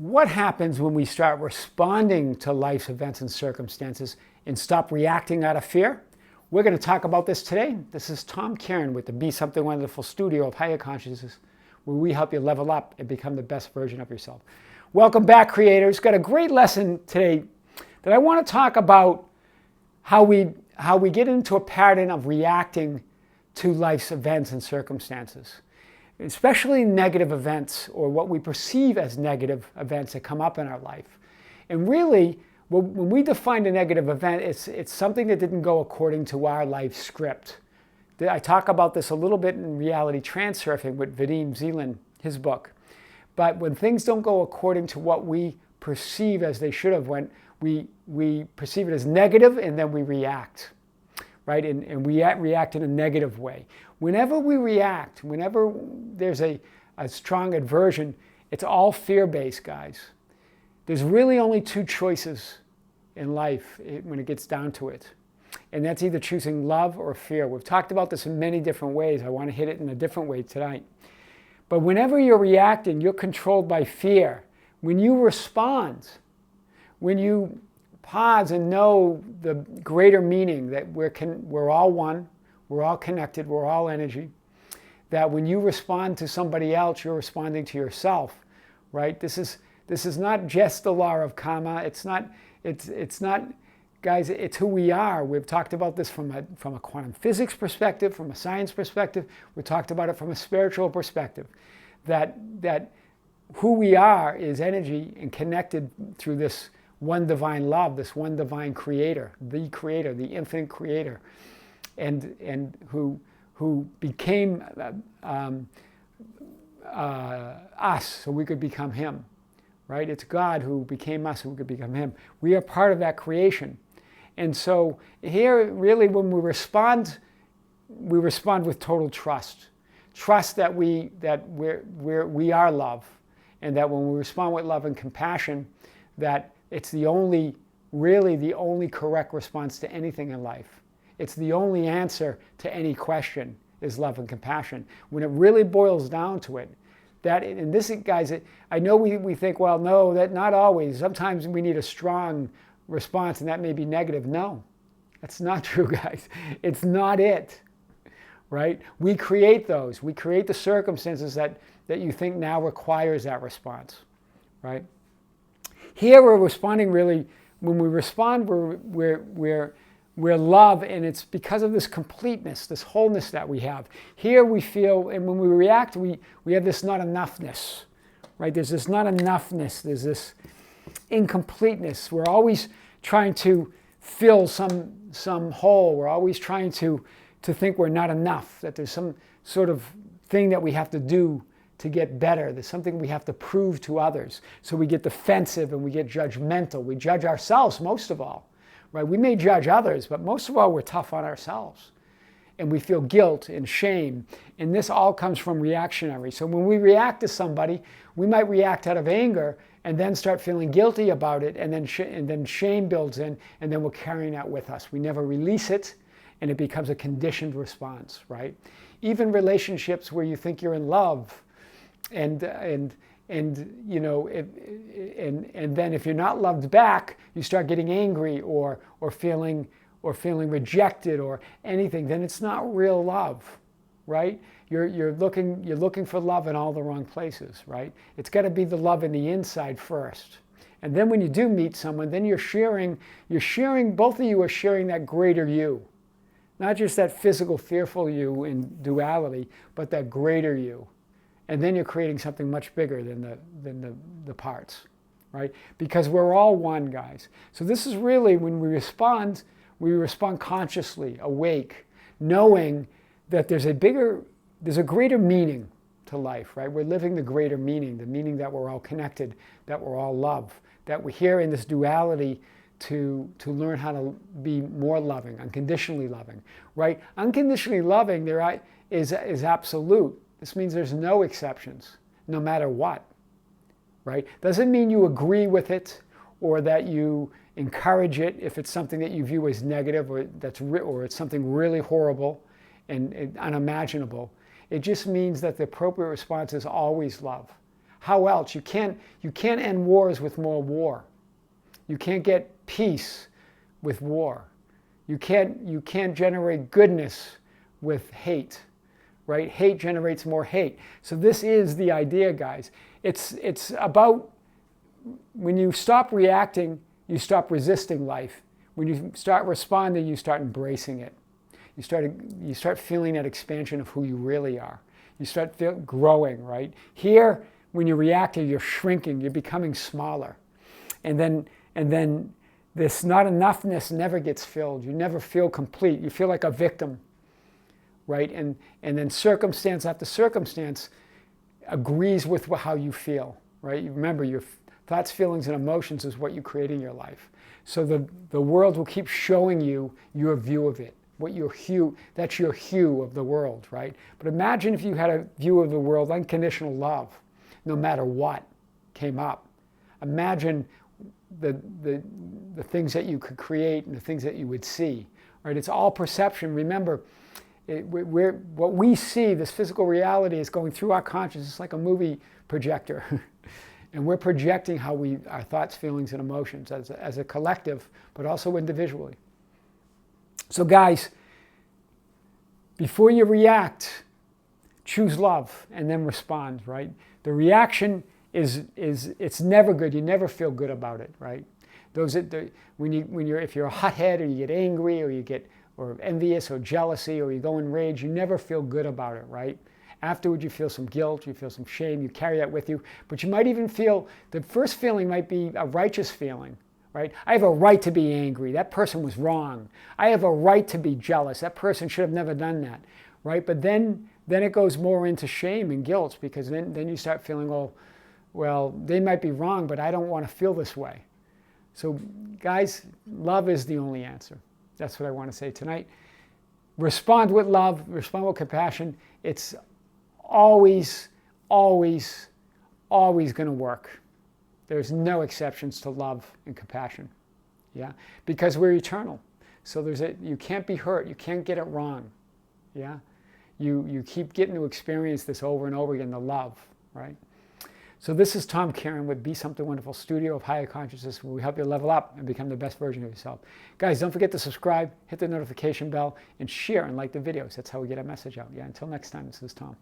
What happens when we start responding to life's events and circumstances and stop reacting out of fear? We're going to talk about this today. This is Tom Kieran with the Be Something Wonderful studio of Higher Consciousness, where we help you level up and become the best version of yourself. Welcome back, creators. Got a great lesson today that I want to talk about how we get into a pattern of reacting to life's events and circumstances, especially negative events or what we perceive as negative events that come up in our life. And really, when we define a negative event, it's something that didn't go according to our life script. I talk about this a little bit in Reality Transurfing with Vadim Zeland, his book. But when things don't go according to what we perceive as they should have went, we perceive it as negative and then we react, right? And we react in a negative way. Whenever we react, whenever there's a strong aversion, it's all fear-based, guys. There's really only two choices in life when it gets down to it. And that's either choosing love or fear. We've talked about this in many different ways. I want to hit it in a different way tonight. But whenever you're reacting, you're controlled by fear. When you respond, when you pause and know the greater meaning that we're all one, we're all connected, we're all energy, that when you respond to somebody else, you're responding to yourself, right? This is not just the law of karma. It's not, guys, it's who we are. We've talked about this from a quantum physics perspective, from a science perspective. We talked about it from a spiritual perspective, that who we are is energy and connected through this one divine love, this one divine creator, the infinite creator, and who became us so we could become him, right? It's God who became us so we could become him. We are part of that creation. And so here, really, when we respond with total trust. Trust that we are love, and that when we respond with love and compassion, that it's really the only correct response to anything in life. It's the only answer to any question is love and compassion. When it really boils down to it, and this, guys, I know we think, well, no, that not always. Sometimes we need a strong response, and that may be negative. No, that's not true, guys. It's not it, right? We create those. We create the circumstances that you think now requires that response, right? Here we're responding really, when we respond, we're love, and it's because of this completeness, this wholeness that we have. Here we feel, and when we react, we have this not enoughness, right? There's this not enoughness, there's this incompleteness. We're always trying to fill some hole. We're always trying to think we're not enough, that there's some sort of thing that we have to do to get better. There's something we have to prove to others. So we get defensive and we get judgmental. We judge ourselves most of all, right? We may judge others, but most of all, we're tough on ourselves. And we feel guilt and shame. And this all comes from reactionary. So when we react to somebody, we might react out of anger and then start feeling guilty about it, and then shame builds in, and then we're carrying that with us. We never release it, and it becomes a conditioned response, right? Even relationships where you think you're in love, and you know, and then if you're not loved back, you start getting angry or feeling rejected or anything. Then it's not real love, right? You're looking for love in all the wrong places, right? It's got to be the love in the inside first, and then when you do meet someone, then you're sharing. Both of you are sharing that greater you, not just that physical, fearful you in duality, but that greater you. And then you're creating something much bigger than the parts, right? Because we're all one, guys. So this is really when we respond consciously, awake, knowing that there's a greater meaning to life, right? We're living the greater meaning, the meaning that we're all connected, that we're all love, that we're here in this duality to learn how to be more loving, unconditionally loving, right? Unconditionally loving is absolute. This means there's no exceptions, no matter what, right? Doesn't mean you agree with it or that you encourage it if it's something that you view as negative or it's something really horrible and unimaginable. It just means that the appropriate response is always love. How else? You can't end wars with more war. You can't get peace with war. You can't generate goodness with hate, right? Hate generates more hate. So this is the idea, guys. It's about when you stop reacting, you stop resisting life. When you start responding, you start embracing it. You start feeling that expansion of who you really are. You start growing, right? Here, when you're reacting, you're shrinking, you're becoming smaller. And then this not enoughness never gets filled. You never feel complete. You feel like a victim, right? And then circumstance after circumstance agrees with how you feel, right? You remember, your thoughts, feelings, and emotions is what you create in your life. So the world will keep showing you your view of it, what your hue, that's your hue of the world, right? But imagine if you had a view of the world, unconditional love, no matter what came up. Imagine the things that you could create and the things that you would see, right? It's all perception. Remember, what we see, this physical reality, is going through our consciousness like a movie projector. And we're projecting our thoughts, feelings, and emotions as a collective, but also individually. So guys, before you react, choose love and then respond, right? The reaction it's never good. You never feel good about it, right? If you're a hothead, or you get angry, or envious, or jealousy, or you go in rage, you never feel good about it, right? Afterwards, you feel some guilt, you feel some shame, you carry that with you. But you might even feel, the first feeling might be a righteous feeling, right? I have a right to be angry. That person was wrong. I have a right to be jealous. That person should have never done that, right? But then it goes more into shame and guilt, because then you start feeling, oh, well, they might be wrong, but I don't want to feel this way. So guys, love is the only answer. That's what I want to say tonight. Respond with love, respond with compassion. It's always, always, always going to work. There's no exceptions to love and compassion, yeah? Because we're eternal. So you can't be hurt. You can't get it wrong, yeah? You keep getting to experience this over and over again, the love, right? So this is Tom Karen with Be Something Wonderful Studio of Higher Consciousness, where we help you level up and become the best version of yourself. Guys, don't forget to subscribe, hit the notification bell, and share and like the videos. That's how we get our message out. Yeah, until next time, this is Tom.